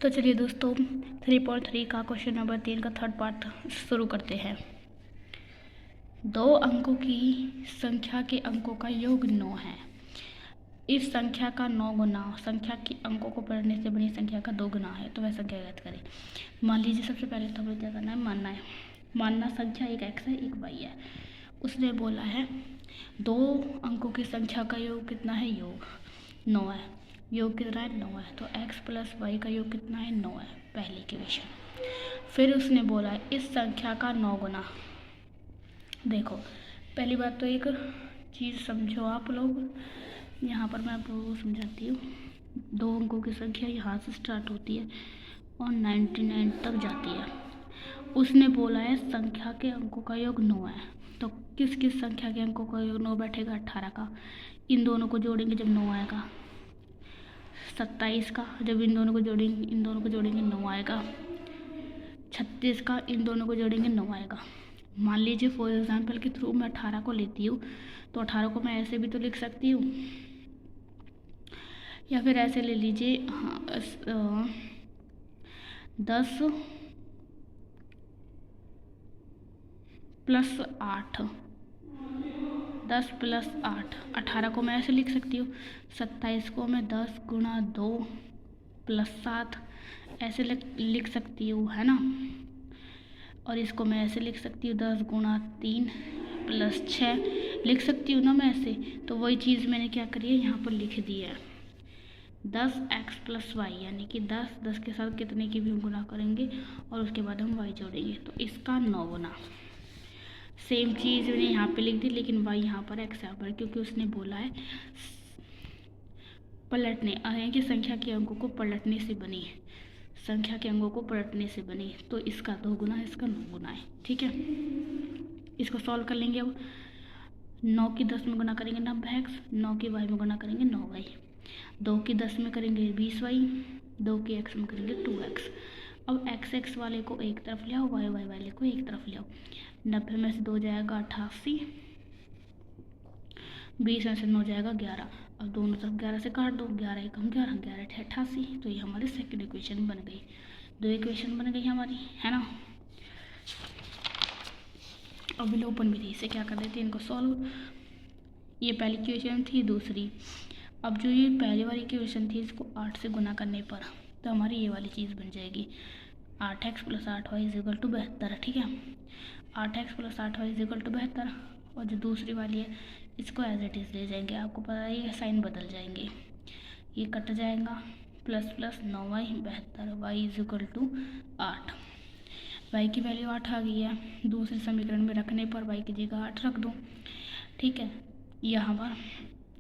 तो चलिए दोस्तों 3.3 का क्वेश्चन नंबर 3 का थर्ड पार्ट शुरू करते हैं। 2 अंकों की संख्या के अंकों का योग 9 है। इस संख्या का 9 गुना संख्या के अंकों को पढ़ने से बनी संख्या का 2 गुना है, तो वह संख्या ज्ञात करें। मान लीजिए सबसे पहले तो हमें क्या करना है, मानना संख्या एक x है एक y है। उसने बोला है 2 अंकों की संख्या का योग कितना है, योग 9 है। योग कितना है, 9 है। तो x प्लस वाई का योग कितना है, 9 है, पहली इक्वेशन। फिर उसने बोला है इस संख्या का 9 गुना। देखो पहली बात तो एक चीज़ समझो आप लोग, यहाँ पर मैं आप लोगों को समझाती हूँ। 2 अंकों की संख्या यहाँ से स्टार्ट होती है और 99 तक जाती है। उसने बोला है संख्या के अंकों का योग 9 है, तो किस किस संख्या के अंकों का योग 9 बैठेगा, 18 का। इन दोनों को जोड़ेंगे जब 9 आएगा। 27 का, जब इन दोनों को जोड़ेंगे 9 आएगा। 36 का, इन दोनों को जोड़ेंगे 9 आएगा। मान लीजिए फॉर एग्जांपल के थ्रू मैं 18 को लेती हूँ, तो 18 को मैं ऐसे भी तो लिख सकती हूँ, या फिर ऐसे ले लीजिए 10 प्लस 8, 10 प्लस 8, 18 को मैं ऐसे लिख सकती हूँ। 27 को मैं 10 गुणा 2 प्लस 7 ऐसे लिख सकती हूँ, है ना। और इसको मैं ऐसे लिख सकती हूँ 10 गुणा 3 प्लस 6 लिख सकती हूँ ना मैं ऐसे। तो वही चीज़ मैंने क्या करी है, यहाँ पर लिख दी है 10x प्लस वाई, यानी कि 10 के साथ कितने की भी गुना करेंगे और उसके बाद हम y जोड़ेंगे, तो इसका 9 गुना। सेम चीज़ मैंने यहाँ पे लिख दी, लेकिन y यहाँ पर x यहाँ पर, क्योंकि उसने बोला है पलटने यानी कि संख्या के अंकों को पलटने से बनी है, संख्या के अंकों को पलटने से बनी, तो इसका 2 गुना है, इसका 9 गुना है। ठीक है, इसको सॉल्व कर लेंगे। अब 9 की 10 में गुना करेंगे 90x, 9 की y में गुना करेंगे 9y, 2 की 10 में करेंगे 20y, 2 की x में करेंगे 2x। अब x वाले को एक तरफ ले आओ, y वाले को एक तरफ ले आओ। 90 में से 2 जाएगा 88, 20 में से 9 जाएगा 11। अब दोनों तरफ 11 से काट दो, 11 एक हम 11, 11 88। तो ये हमारी सेकंड इक्वेशन बन गई। 2 इक्वेशन बन गई हमारी, है ना। अब विलोपन विधि से क्या कर देते हैं इनको सॉल्व। ये पहली इक्वेशन थी, दूसरी। अब जो ये पहले वाली इक्वेशन थी इसको 8 से गुना करने पर तो हमारी ये वाली चीज़ बन जाएगी 8x plus 8y is equal to 72। ठीक है, 8x plus 8y is equal to 72। और जो दूसरी वाली है इसको एज इट इज़ ले जाएंगे, आपको पता है ये साइन बदल जाएंगे, ये कट जाएगा, plus plus 9y 72, y is equal to 8। y की वैल्यू 8 आ गई है, दूसरे समीकरण में रखने पर y की जगह 8 रख दो। ठीक है, यहाँ पर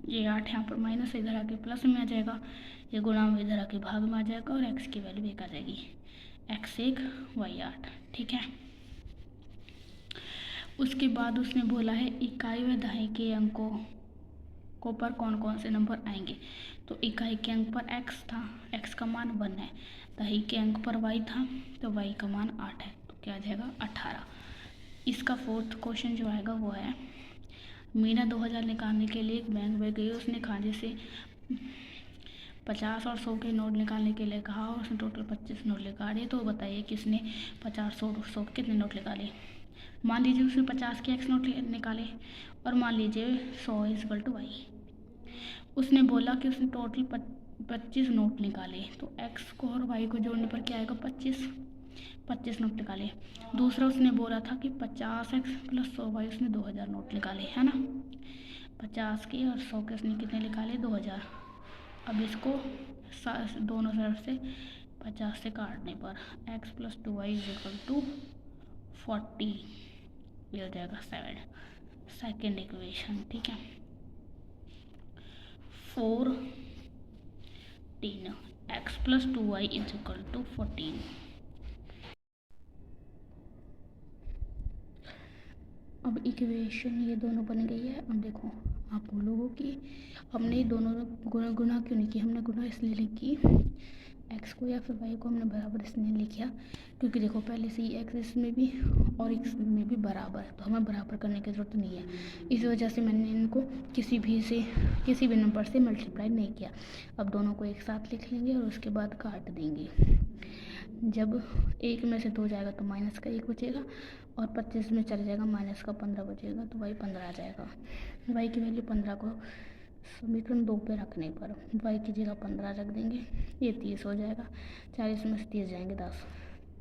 ये 8 यहाँ पर माइनस, इधर आके प्लस में आ जाएगा, ये गुणा में इधर आके भाग में आ जाएगा, और x की वैल्यू 1 आ जाएगी, x 1 y 8। ठीक है, उसके बाद उसने बोला है इकाई व दहाई के अंकों को पर कौन कौन से नंबर आएंगे। तो इकाई के अंक पर x था, x का मान 1 है। दहाई के अंक पर y था, तो y का मान 8 है, तो क्या आ जाएगा 18। इसका फोर्थ क्वेश्चन जो आएगा वो है मीना 2000 निकालने के लिए एक बैंक में गई, उसने खाने से 50 और 100 के नोट निकालने के लिए कहा और उसने टोटल 25 नोट निकाले। तो बताइए किसने 50 और 100 कितने नोट निकाले। मान लीजिए उसने 50 के x नोट निकाले और मान लीजिए 100 इज इक्वल टू वाई। उसने बोला कि उसने टोटल 25 नोट निकाले, तो x को और y को जोड़ने पर क्या आएगा 25 नोट निकाले। दूसरा उसने बोला था कि 50x प्लस 100y, उसने 2000 नोट निकाले, है ना। 50 के और 100 के उसने कितने निकाले 2000। अब इसको दोनों तरफ से 50 से काटने पर x plus 2y is equal to 40, ये हो जाएगा 7, सेकेंड इक्वेशन। ठीक है, 14 x plus 2y is equal to 14। अब इक्वेशन ये दोनों बन गई है। अब देखो आप बोलोगे कि हमने दोनों गुना क्यों नहीं की, हमने गुना इसलिए नहीं की x को या फिर y को हमने बराबर इसलिए लिखा क्योंकि देखो पहले से ही x इसमें भी और x में भी बराबर है, तो हमें बराबर करने की ज़रूरत नहीं है। इस वजह से मैंने इनको किसी भी नंबर से मल्टीप्लाई नहीं किया। अब दोनों को एक साथ लिख लेंगे और उसके बाद काट देंगे। जब 1 में से 2 जाएगा तो माइनस का 1 बचेगा और 25 में चल जाएगा माइनस का 15 बचेगा, तो y 15 आ जाएगा। y की वैल्यू 15 को समीकरण 2 पे रखने पर y की जगह 15 रख देंगे, ये 30 हो जाएगा। 40 में से 30 जाएंगे 10,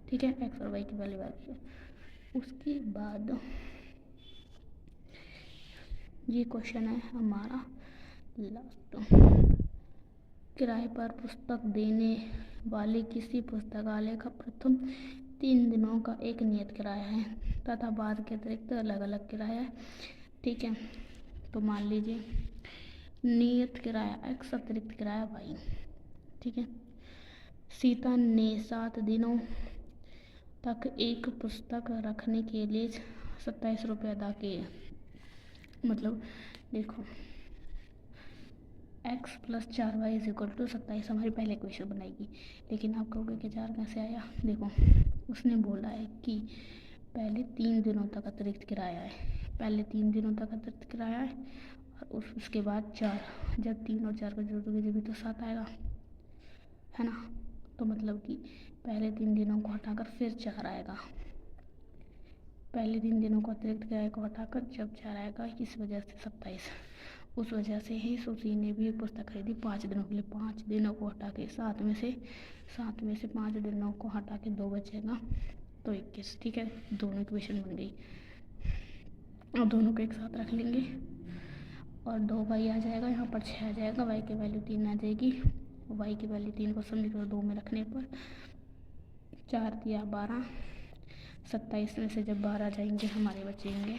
ठीक है। x और y की वैल्यू आ गई। उसके बाद ये क्वेश्चन है हमारा लास्ट। किराए पर पुस्तक देने वाले किसी पुस्तकालय का प्रथम 3 दिनों का एक नियत किराया है तथा बाद के अतिरिक्त अलग अलग किराया है, ठीक है। तो मान लीजिए नियत किराया x, अतिरिक्त किराया y, ठीक है। सीता ने 7 दिनों तक एक पुस्तक रखने के लिए 27 रुपये अदा किए। मतलब देखो x + 4y = 27 हमारी पहले इक्वेशन बनाएगी। लेकिन आप कहोगे कि 4 कैसे आया? देखो उसने बोला है कि पहले 3 दिनों तक अतिरिक्त किराया है, पहले 3 दिनों तक अतिरिक्त किराया है और उसके बाद 4। जब 3 और 4 को जोड़ोगे जब भी तो 7 आएगा, है ना। तो मतलब कि पहले 3 दिनों को हटाकर फिर 4 आएगा। पहले 3 दिनों को अतिरिक्त किराए को हटाकर जब 4 आएगा, इस वजह से 27। उस वजह से ही सुशी ने भी पुस्तक खरीदी 5 दिनों के लिए। 5 दिनों को हटा के 7 में से 5 दिनों को हटा के 2 बचेगा, तो 21, ठीक है। दोनों इक्वेशन बन गई। अब दोनों को एक साथ रख लेंगे और 2y आ जाएगा, यहाँ पर 6 आ जाएगा, y की वैल्यू 3 आ जाएगी। y की वैल्यू 3 को समीकरण 2 में रखने पर 4 × 12, 27 में से जब 12 जाएंगे हमारे बचेंगे